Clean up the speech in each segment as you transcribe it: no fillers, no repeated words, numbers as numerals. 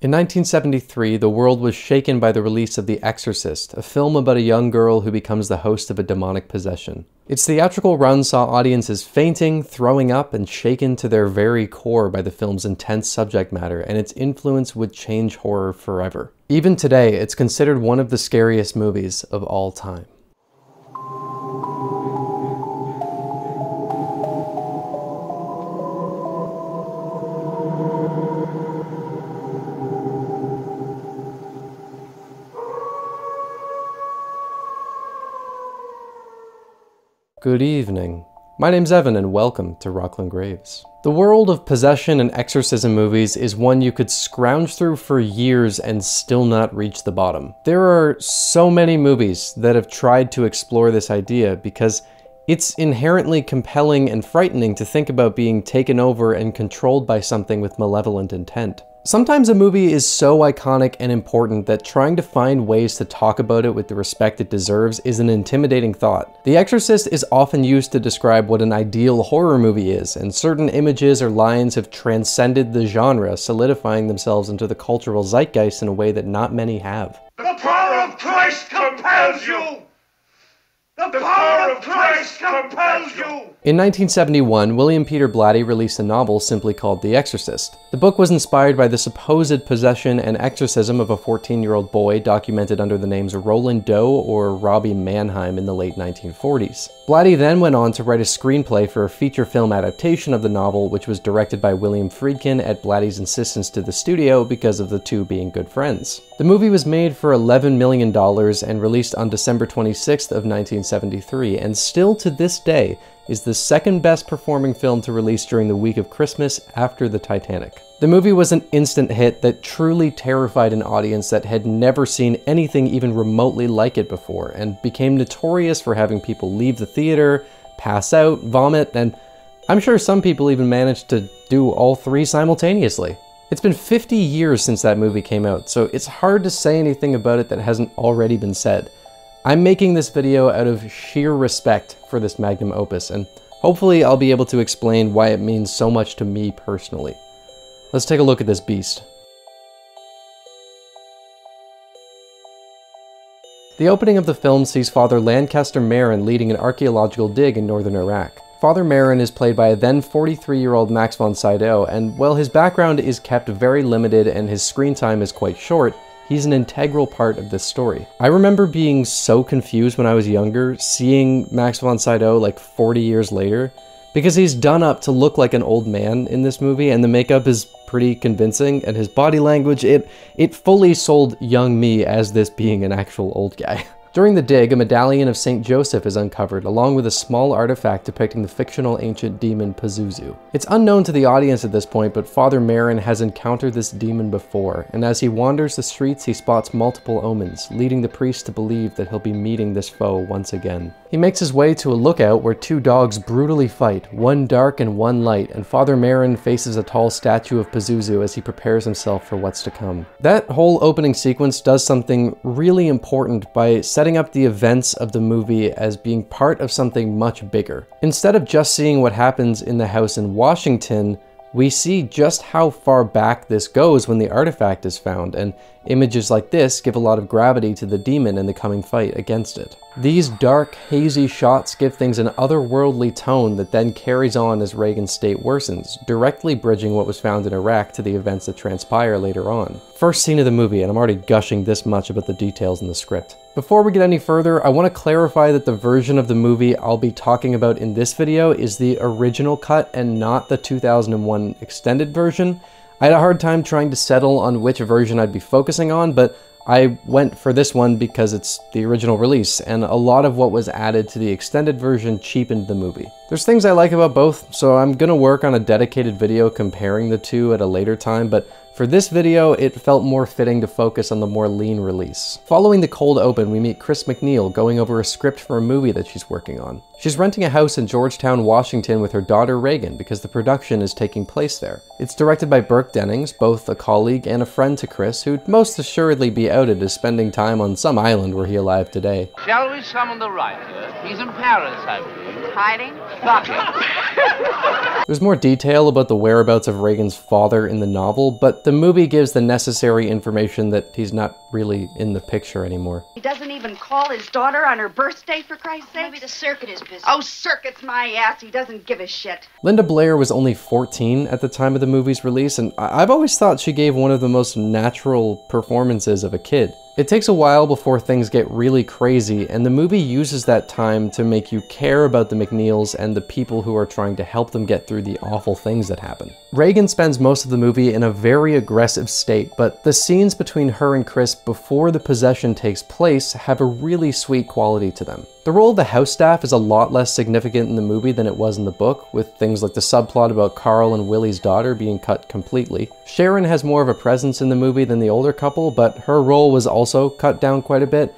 In 1973, the world was shaken by the release of The Exorcist, a film about a young girl who becomes the host of a demonic possession. Its theatrical run saw audiences fainting, throwing up, and shaken to their very core by the film's intense subject matter, and its influence would change horror forever. Even today, it's considered one of the scariest movies of all time. Good evening. My name's Evan and welcome to Rockland Graves. The world of possession and exorcism movies is one you could scrounge through for years and still not reach the bottom. There are so many movies that have tried to explore this idea because it's inherently compelling and frightening to think about being taken over and controlled by something with malevolent intent. Sometimes a movie is so iconic and important that trying to find ways to talk about it with the respect it deserves is an intimidating thought. The Exorcist is often used to describe what an ideal horror movie is, and certain images or lines have transcended the genre, solidifying themselves into the cultural zeitgeist in a way that not many have. The power of Christ compels you! The power of Christ compels you! In 1971, William Peter Blatty released a novel simply called The Exorcist. The book was inspired by the supposed possession and exorcism of a 14-year-old boy documented under the names Roland Doe or Robbie Mannheim in the late 1940s. Blatty then went on to write a screenplay for a feature film adaptation of the novel, which was directed by William Friedkin at Blatty's insistence to the studio because of the two being good friends. The movie was made for $11 million and released on December 26th of 1973, and still to this day is the second best performing film to release during the week of Christmas after the Titanic. The movie was an instant hit that truly terrified an audience that had never seen anything even remotely like it before, and became notorious for having people leave the theater, pass out, vomit, and I'm sure some people even managed to do all three simultaneously. It's been 50 years since that movie came out, so it's hard to say anything about it that hasn't already been said. I'm making this video out of sheer respect for this magnum opus, and hopefully I'll be able to explain why it means so much to me personally. Let's take a look at this beast. The opening of the film sees Father Lancaster Marin leading an archaeological dig in northern Iraq. Father Marin is played by a then 43-year-old Max von Sydow, and while his background is kept very limited and his screen time is quite short, he's an integral part of this story. I remember being so confused when I was younger, seeing Max von Sydow like 40 years later, because he's done up to look like an old man in this movie, and the makeup is pretty convincing, and his body language, it fully sold young me as this being an actual old guy. During the dig, a medallion of St. Joseph is uncovered, along with a small artifact depicting the fictional ancient demon Pazuzu. It's unknown to the audience at this point, but Father Marin has encountered this demon before, and as he wanders the streets, he spots multiple omens, leading the priest to believe that he'll be meeting this foe once again. He makes his way to a lookout where two dogs brutally fight, one dark and one light, and Father Marin faces a tall statue of Pazuzu as he prepares himself for what's to come. That whole opening sequence does something really important by setting up the events of the movie as being part of something much bigger. Instead of just seeing what happens in the house in Washington, we see just how far back this goes when the artifact is found, and images like this give a lot of gravity to the demon and the coming fight against it. These dark, hazy shots give things an otherworldly tone that then carries on as Reagan's state worsens, directly bridging what was found in Iraq to the events that transpire later on. First scene of the movie, and I'm already gushing this much about the details in the script. Before we get any further, I want to clarify that the version of the movie I'll be talking about in this video is the original cut and not the 2001 extended version. I had a hard time trying to settle on which version I'd be focusing on, but I went for this one because it's the original release, and a lot of what was added to the extended version cheapened the movie. There's things I like about both, so I'm gonna work on a dedicated video comparing the two at a later time, but for this video, it felt more fitting to focus on the more lean release. Following the cold open, we meet Chris MacNeil going over a script for a movie that she's working on. She's renting a house in Georgetown, Washington with her daughter Reagan because the production is taking place there. It's directed by Burke Dennings, both a colleague and a friend to Chris, who'd most assuredly be outed as spending time on some island were he alive today. Shall we summon the writer? He's in Paris, I believe. Hiding? Fuck it. There's more detail about the whereabouts of Reagan's father in the novel, but the movie gives the necessary information that he's not really in the picture anymore. He doesn't even call his daughter on her birthday, for Christ's sake? Maybe the circuit is busy. Oh, circuit's my ass. He doesn't give a shit. Linda Blair was only 14 at the time of the movie's release, and I've always thought she gave one of the most natural performances of a kid. It takes a while before things get really crazy, and the movie uses that time to make you care about the McNeils and the people who are trying to help them get through the awful things that happen. Reagan spends most of the movie in a very aggressive state, but the scenes between her and Chris before the possession takes place have a really sweet quality to them. The role of the house staff is a lot less significant in the movie than it was in the book, with things like the subplot about Carl and Willie's daughter being cut completely. Sharon has more of a presence in the movie than the older couple, but her role was also cut down quite a bit.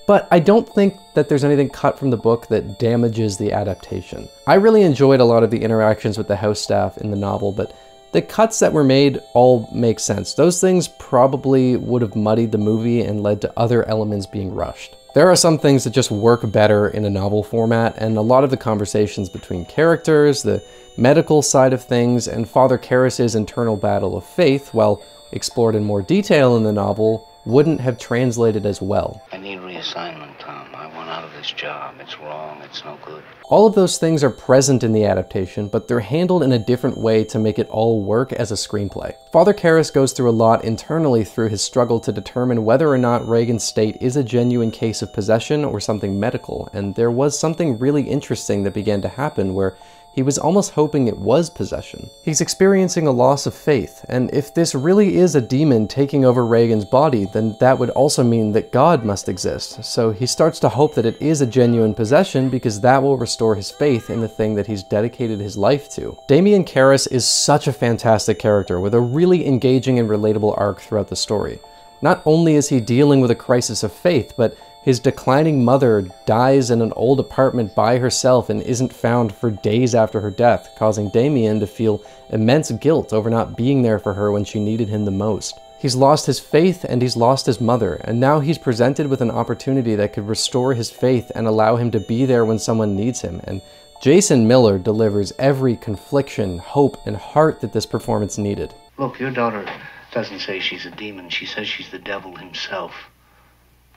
But I don't think that there's anything cut from the book that damages the adaptation. I really enjoyed a lot of the interactions with the house staff in the novel, but the cuts that were made all make sense. Those things probably would have muddied the movie and led to other elements being rushed. There are some things that just work better in a novel format, and a lot of the conversations between characters, the medical side of things, and Father Karras' internal battle of faith, while explored in more detail in the novel, wouldn't have translated as well. I need reassignment, Tom. I want out of this job. It's wrong. It's no good. All of those things are present in the adaptation, but they're handled in a different way to make it all work as a screenplay. Father Karras goes through a lot internally through his struggle to determine whether or not Reagan's state is a genuine case of possession or something medical, and there was something really interesting that began to happen where he was almost hoping it was possession. He's experiencing a loss of faith, and if this really is a demon taking over Reagan's body, then that would also mean that God must exist. So he starts to hope that it is a genuine possession because that will restore his faith in the thing that he's dedicated his life to. Damian Karras is such a fantastic character with a really engaging and relatable arc throughout the story. Not only is he dealing with a crisis of faith, but his declining mother dies in an old apartment by herself and isn't found for days after her death, causing Damian to feel immense guilt over not being there for her when she needed him the most. He's lost his faith and he's lost his mother, and now he's presented with an opportunity that could restore his faith and allow him to be there when someone needs him. And Jason Miller delivers every confliction, hope, and heart that this performance needed. Look, your daughter doesn't say she's a demon. She says she's the devil himself.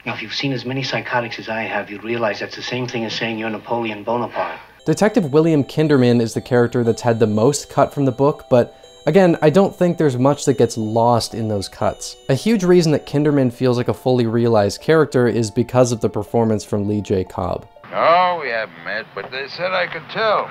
Now, if you've seen as many psychotics as I have, you'd realize that's the same thing as saying you're Napoleon Bonaparte. Detective William Kinderman is the character that's had the most cut from the book, but again, I don't think there's much that gets lost in those cuts. A huge reason that Kinderman feels like a fully realized character is because of the performance from Lee J. Cobb. No, we haven't met, but they said I could tell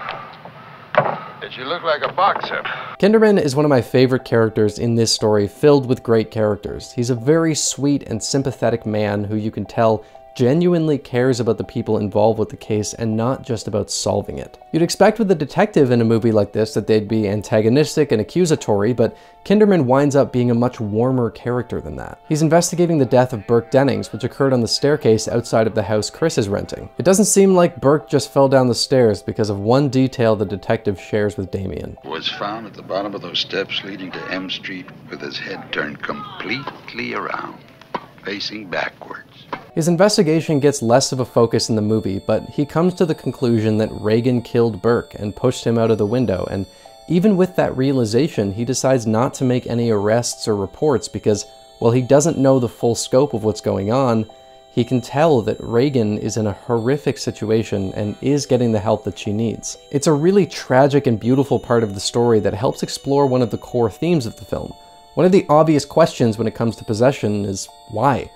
that you look like a boxer. Kinderman is one of my favorite characters in this story, filled with great characters. He's a very sweet and sympathetic man who you can tell genuinely cares about the people involved with the case and not just about solving it. You'd expect with a detective in a movie like this that they'd be antagonistic and accusatory, but Kinderman winds up being a much warmer character than that. He's investigating the death of Burke Dennings, which occurred on the staircase outside of the house Chris is renting. It doesn't seem like Burke just fell down the stairs because of one detail the detective shares with Damian. Was found at the bottom of those steps leading to M Street with his head turned completely around, facing backwards. His investigation gets less of a focus in the movie, but he comes to the conclusion that Reagan killed Burke and pushed him out of the window, and even with that realization, he decides not to make any arrests or reports because, while he doesn't know the full scope of what's going on, he can tell that Reagan is in a horrific situation and is getting the help that she needs. It's a really tragic and beautiful part of the story that helps explore one of the core themes of the film. One of the obvious questions when it comes to possession is why?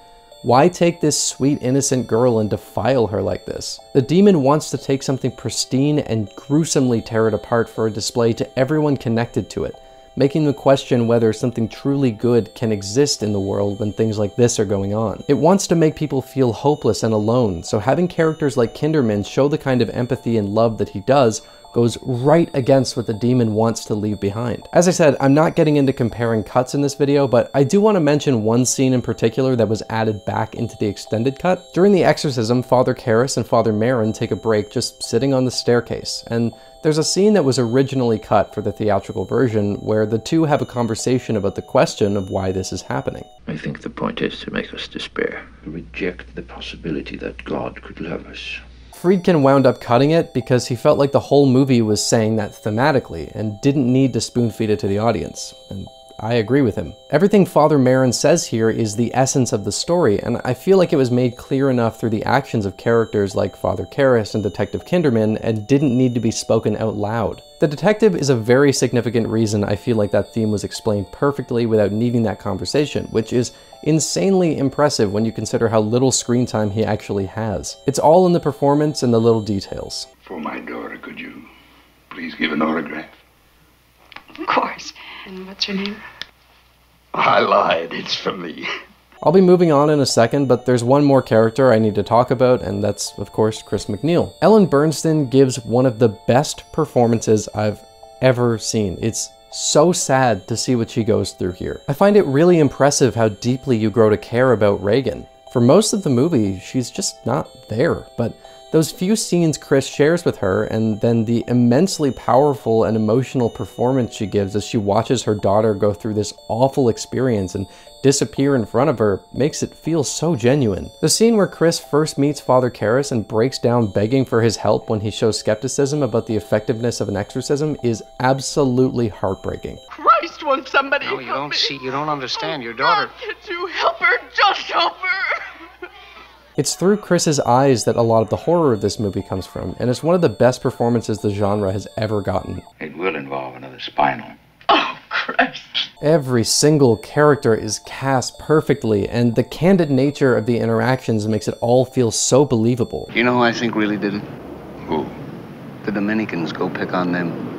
Why take this sweet, innocent girl and defile her like this? The demon wants to take something pristine and gruesomely tear it apart for a display to everyone connected to it, making the question whether something truly good can exist in the world when things like this are going on. It wants to make people feel hopeless and alone, so having characters like Kinderman show the kind of empathy and love that he does goes right against what the demon wants to leave behind. As I said, I'm not getting into comparing cuts in this video, but I do want to mention one scene in particular that was added back into the extended cut. During the exorcism, Father Karras and Father Merrin take a break just sitting on the staircase, and there's a scene that was originally cut for the theatrical version where the two have a conversation about the question of why this is happening. I think the point is to make us despair, reject the possibility that God could love us. Friedkin wound up cutting it because he felt like the whole movie was saying that thematically and didn't need to spoon-feed it to the audience. And I agree with him. Everything Father Merrin says here is the essence of the story, and I feel like it was made clear enough through the actions of characters like Father Karras and Detective Kinderman and didn't need to be spoken out loud. The detective is a very significant reason I feel like that theme was explained perfectly without needing that conversation, which is insanely impressive when you consider how little screen time he actually has. It's all in the performance and the little details. For my daughter, could you please give an autograph? Of course. And what's your name? I lied, it's for me. I'll be moving on in a second, but there's one more character I need to talk about, and that's, of course, Chris MacNeil. Ellen Burstyn gives one of the best performances I've ever seen. It's so sad to see what she goes through here. I find it really impressive how deeply you grow to care about Regan. For most of the movie, she's just not there, but those few scenes Chris shares with her, and then the immensely powerful and emotional performance she gives as she watches her daughter go through this awful experience and disappear in front of her, makes it feel so genuine. The scene where Chris first meets Father Karras and breaks down begging for his help when he shows skepticism about the effectiveness of an exorcism is absolutely heartbreaking. Christ wants somebody No, to you help don't me. see, you don't understand. Your God, daughter. can't you help her? Just help her. It's through Chris's eyes that a lot of the horror of this movie comes from, and it's one of the best performances the genre has ever gotten. It will involve another spinal. Oh, Christ. Every single character is cast perfectly, and the candid nature of the interactions makes it all feel so believable. You know who I think really did it? Who? The Dominicans. Go pick on them.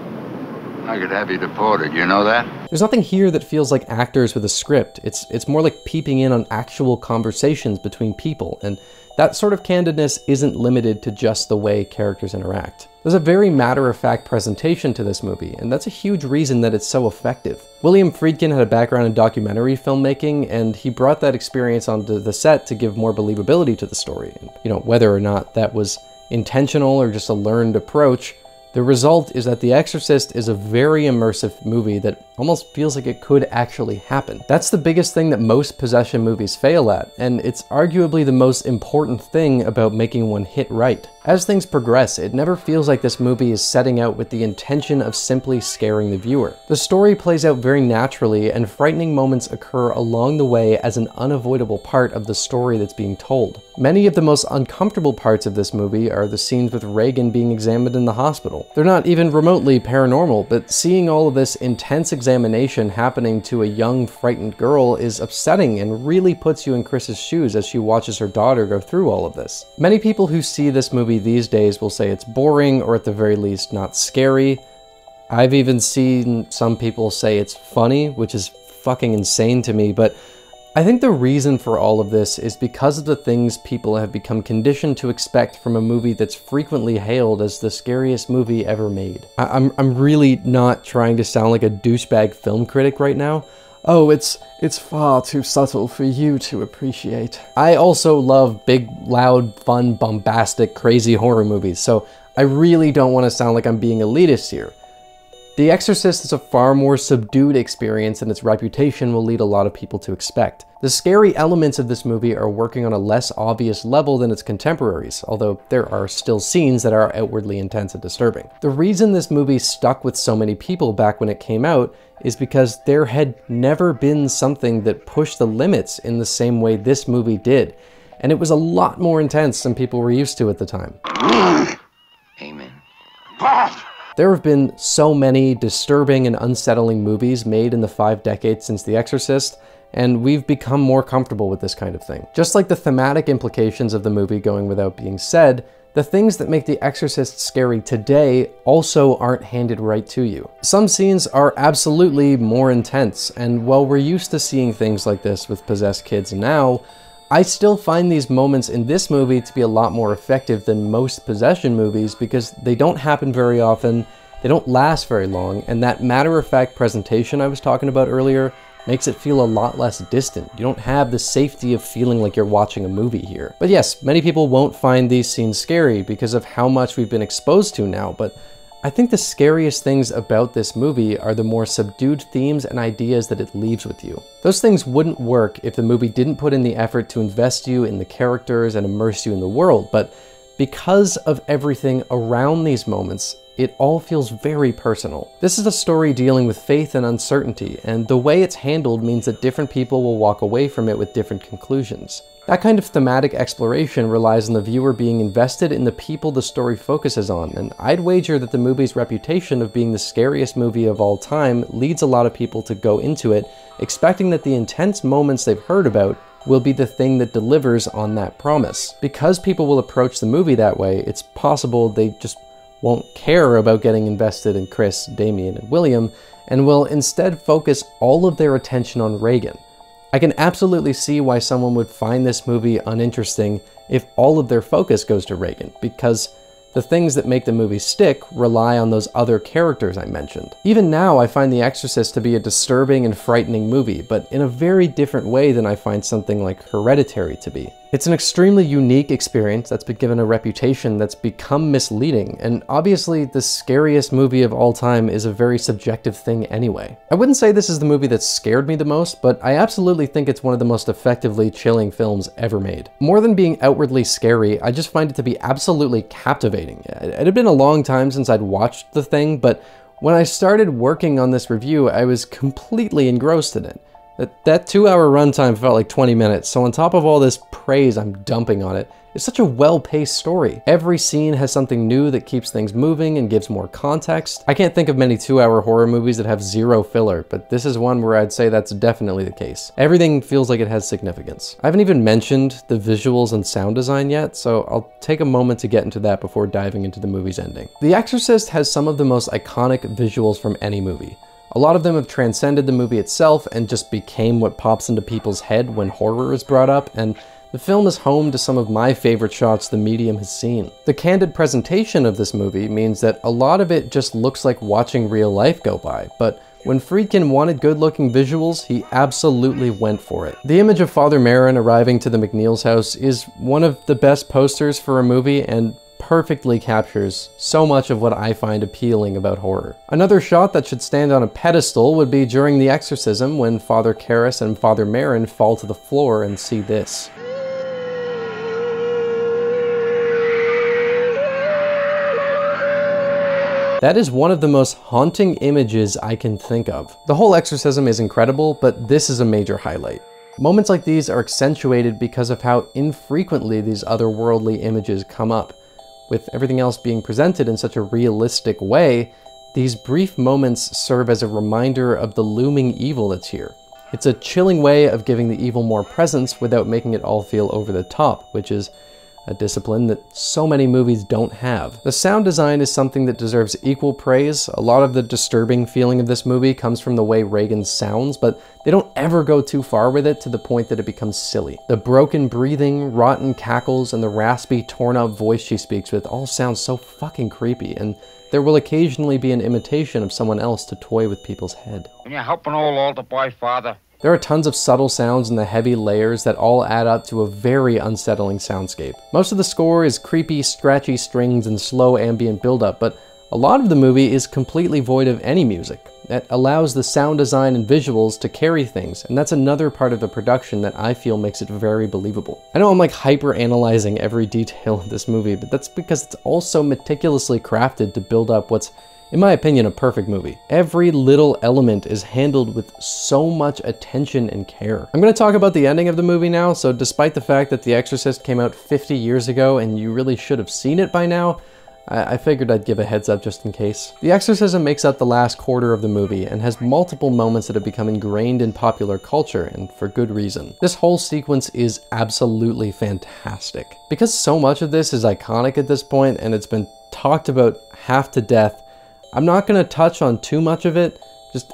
I could have you deported, you know that? There's nothing here that feels like actors with a script. It's more like peeping in on actual conversations between people, and that sort of candidness isn't limited to just the way characters interact. There's a very matter-of-fact presentation to this movie, and that's a huge reason that it's so effective. William Friedkin had a background in documentary filmmaking, and he brought that experience onto the set to give more believability to the story. And, you know, whether or not that was intentional or just a learned approach, the result is that The Exorcist is a very immersive movie that almost feels like it could actually happen. That's the biggest thing that most possession movies fail at, and it's arguably the most important thing about making one hit right. As things progress, it never feels like this movie is setting out with the intention of simply scaring the viewer. The story plays out very naturally, and frightening moments occur along the way as an unavoidable part of the story that's being told. Many of the most uncomfortable parts of this movie are the scenes with Regan being examined in the hospital. They're not even remotely paranormal, but seeing all of this intense examination happening to a young, frightened girl is upsetting and really puts you in Chris's shoes as she watches her daughter go through all of this. Many people who see this movie these days will say it's boring, or at the very least not scary. I've even seen some people say it's funny, which is fucking insane to me, but I think the reason for all of this is because of the things people have become conditioned to expect from a movie that's frequently hailed as the scariest movie ever made. I'm really not trying to sound like a douchebag film critic right now. Oh, it's far too subtle for you to appreciate. I also love big, loud, fun, bombastic, crazy horror movies, so I really don't want to sound like I'm being elitist here. The Exorcist is a far more subdued experience than its reputation will lead a lot of people to expect. The scary elements of this movie are working on a less obvious level than its contemporaries, although there are still scenes that are outwardly intense and disturbing. The reason this movie stuck with so many people back when it came out is because there had never been something that pushed the limits in the same way this movie did, and it was a lot more intense than people were used to at the time. Amen. There have been so many disturbing and unsettling movies made in the 5 decades since The Exorcist, and we've become more comfortable with this kind of thing. Just like the thematic implications of the movie going without being said, the things that make The Exorcist scary today also aren't handed right to you. Some scenes are absolutely more intense, and while we're used to seeing things like this with possessed kids now, I still find these moments in this movie to be a lot more effective than most possession movies because they don't happen very often, they don't last very long, and that matter-of-fact presentation I was talking about earlier makes it feel a lot less distant. You don't have the safety of feeling like you're watching a movie here. But yes, many people won't find these scenes scary because of how much we've been exposed to now, but I think the scariest things about this movie are the more subdued themes and ideas that it leaves with you. Those things wouldn't work if the movie didn't put in the effort to invest you in the characters and immerse you in the world, but Because of everything around these moments, it all feels very personal. This is a story dealing with faith and uncertainty, and the way it's handled means that different people will walk away from it with different conclusions. That kind of thematic exploration relies on the viewer being invested in the people the story focuses on, and I'd wager that the movie's reputation of being the scariest movie of all time leads a lot of people to go into it expecting that the intense moments they've heard about will be the thing that delivers on that promise. Because people will approach the movie that way, it's possible they just won't care about getting invested in Chris, Damien, and William, and will instead focus all of their attention on Regan. I can absolutely see why someone would find this movie uninteresting if all of their focus goes to Regan, because the things that make the movie stick rely on those other characters I mentioned. Even now, I find The Exorcist to be a disturbing and frightening movie, but in a very different way than I find something like Hereditary to be. It's an extremely unique experience that's been given a reputation that's become misleading, and obviously the scariest movie of all time is a very subjective thing anyway. I wouldn't say this is the movie that scared me the most, but I absolutely think it's one of the most effectively chilling films ever made. More than being outwardly scary, I just find it to be absolutely captivating. It had been a long time since I'd watched The Thing, but when I started working on this review, I was completely engrossed in it. That 2-hour runtime felt like 20 minutes, so on top of all this praise I'm dumping on it, it's such a well-paced story. Every scene has something new that keeps things moving and gives more context. I can't think of many 2-hour horror movies that have zero filler, but this is one where I'd say that's definitely the case. Everything feels like it has significance. I haven't even mentioned the visuals and sound design yet, so I'll take a moment to get into that before diving into the movie's ending. The Exorcist has some of the most iconic visuals from any movie. A lot of them have transcended the movie itself and just became what pops into people's head when horror is brought up, and the film is home to some of my favorite shots the medium has seen. The candid presentation of this movie means that a lot of it just looks like watching real life go by, but when Friedkin wanted good-looking visuals, he absolutely went for it. The image of Father Merrin arriving to the McNeil's house is one of the best posters for a movie and perfectly captures so much of what I find appealing about horror. Another shot that should stand on a pedestal would be during the exorcism when Father Karras and Father Merrin fall to the floor and see this. That is one of the most haunting images I can think of. The whole exorcism is incredible, but this is a major highlight. Moments like these are accentuated because of how infrequently these otherworldly images come up. With everything else being presented in such a realistic way, these brief moments serve as a reminder of the looming evil that's here. It's a chilling way of giving the evil more presence without making it all feel over the top, which is a discipline that so many movies don't have. The sound design is something that deserves equal praise. A lot of the disturbing feeling of this movie comes from the way Regan sounds, but they don't ever go too far with it to the point that it becomes silly. The broken breathing, rotten cackles, and the raspy, torn-up voice she speaks with all sound so fucking creepy, and there will occasionally be an imitation of someone else to toy with people's head. When you're helping old altar boy, Father. There are tons of subtle sounds in the heavy layers that all add up to a very unsettling soundscape. Most of the score is creepy, scratchy strings and slow ambient buildup, but a lot of the movie is completely void of any music. That allows the sound design and visuals to carry things, and that's another part of the production that I feel makes it very believable. I know I'm like hyper-analyzing every detail of this movie, but that's because it's all so meticulously crafted to build up what's, in my opinion, a perfect movie. Every little element is handled with so much attention and care. I'm going to talk about the ending of the movie now, so despite the fact that The Exorcist came out 50 years ago and you really should have seen it by now, I figured I'd give a heads up just in case. The Exorcism makes up the last quarter of the movie and has multiple moments that have become ingrained in popular culture, and for good reason. This whole sequence is absolutely fantastic. Because so much of this is iconic at this point and it's been talked about half to death, I'm not going to touch on too much of it.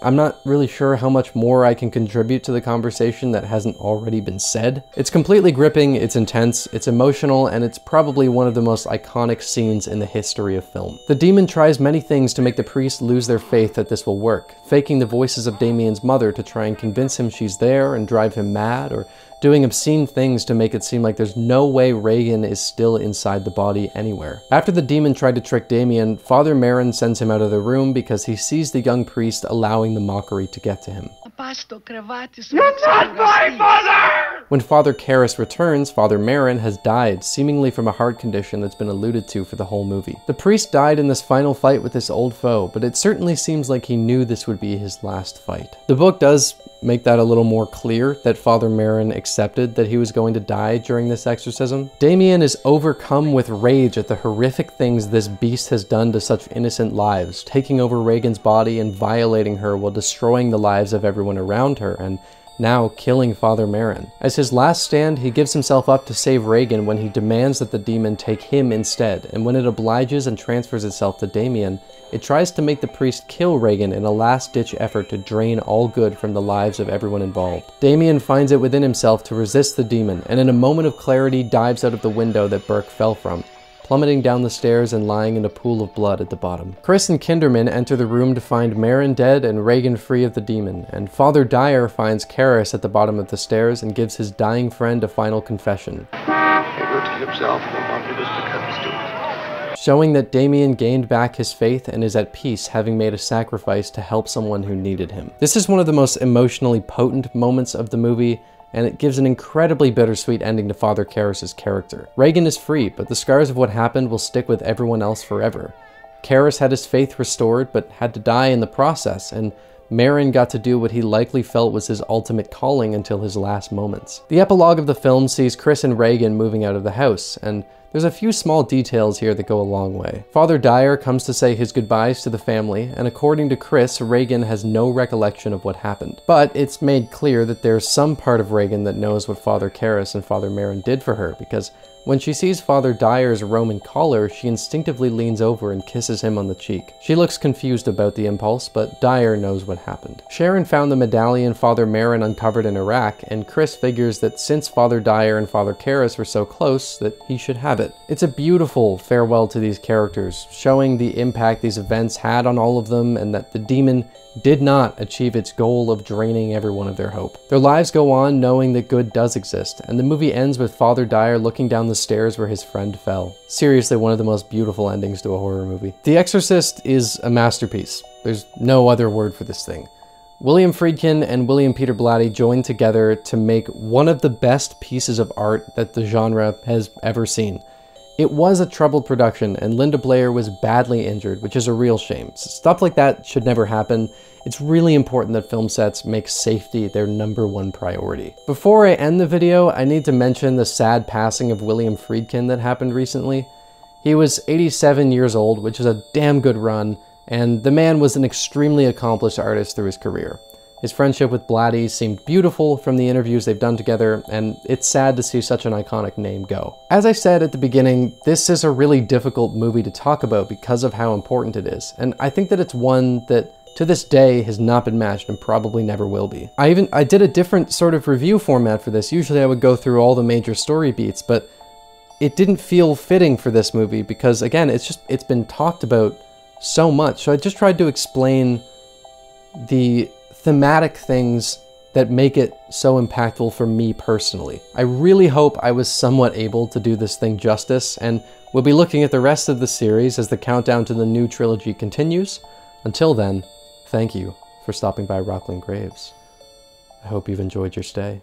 I'm not really sure how much more I can contribute to the conversation that hasn't already been said. It's completely gripping, it's intense, it's emotional, and it's probably one of the most iconic scenes in the history of film. The demon tries many things to make the priest lose their faith that this will work, faking the voices of Damien's mother to try and convince him she's there and drive him mad, or doing obscene things to make it seem like there's no way Regan is still inside the body anywhere. After the demon tried to trick Damien, Father Merrin sends him out of the room because he sees the young priest allowing the mockery to get to him. You're not my mother! When Father Karras returns, Father Merrin has died, seemingly from a heart condition that's been alluded to for the whole movie. The priest died in this final fight with this old foe, but it certainly seems like he knew this would be his last fight. The book does make that a little more clear, that Father Merrin accepted that he was going to die during this exorcism. Damien is overcome with rage at the horrific things this beast has done to such innocent lives, taking over Regan's body and violating her while destroying the lives of everyone around her, and now killing Father Merrin. As his last stand, he gives himself up to save Regan when he demands that the demon take him instead, and when it obliges and transfers itself to Damien, it tries to make the priest kill Regan in a last-ditch effort to drain all good from the lives of everyone involved. Damien finds it within himself to resist the demon, and in a moment of clarity dives out of the window that Burke fell from, plummeting down the stairs and lying in a pool of blood at the bottom. Chris and Kinderman enter the room to find Merrin dead and Regan free of the demon, and Father Dyer finds Karras at the bottom of the stairs and gives his dying friend a final confession, showing that Damien gained back his faith and is at peace, having made a sacrifice to help someone who needed him. This is one of the most emotionally potent moments of the movie, and it gives an incredibly bittersweet ending to Father Karras' character. Regan is free, but the scars of what happened will stick with everyone else forever. Karras had his faith restored, but had to die in the process, and Merrin got to do what he likely felt was his ultimate calling until his last moments. The epilogue of the film sees Chris and Regan moving out of the house, and there's a few small details here that go a long way. Father Dyer comes to say his goodbyes to the family, and according to Chris, Regan has no recollection of what happened. But it's made clear that there's some part of Regan that knows what Father Karras and Father Merrin did for her, because when she sees Father Dyer's Roman collar, she instinctively leans over and kisses him on the cheek. She looks confused about the impulse, but Dyer knows what happened. Sharon found the medallion Father Merrin uncovered in Iraq, and Chris figures that since Father Dyer and Father Karras were so close, that he should have it. It's a beautiful farewell to these characters, showing the impact these events had on all of them, and that the demon did not achieve its goal of draining everyone of their hope. Their lives go on knowing that good does exist, and the movie ends with Father Dyer looking down the stairs where his friend fell. Seriously, one of the most beautiful endings to a horror movie. The Exorcist is a masterpiece. There's no other word for this thing. William Friedkin and William Peter Blatty joined together to make one of the best pieces of art that the genre has ever seen. It was a troubled production, and Linda Blair was badly injured, which is a real shame. Stuff like that should never happen. It's really important that film sets make safety their #1 priority. Before I end the video, I need to mention the sad passing of William Friedkin that happened recently. He was 87 years old, which is a damn good run, and the man was an extremely accomplished artist through his career. His friendship with Blatty seemed beautiful from the interviews they've done together, and it's sad to see such an iconic name go. As I said at the beginning, this is a really difficult movie to talk about because of how important it is, and I think that it's one that to this day has not been matched and probably never will be. I did a different sort of review format for this. Usually I would go through all the major story beats, but it didn't feel fitting for this movie because, again, it's been talked about so much. So I just tried to explain the thematic things that make it so impactful for me personally. I really hope I was somewhat able to do this thing justice, and we'll be looking at the rest of the series as the countdown to the new trilogy continues. Until then, thank you for stopping by Rockland Graves. I hope you've enjoyed your stay.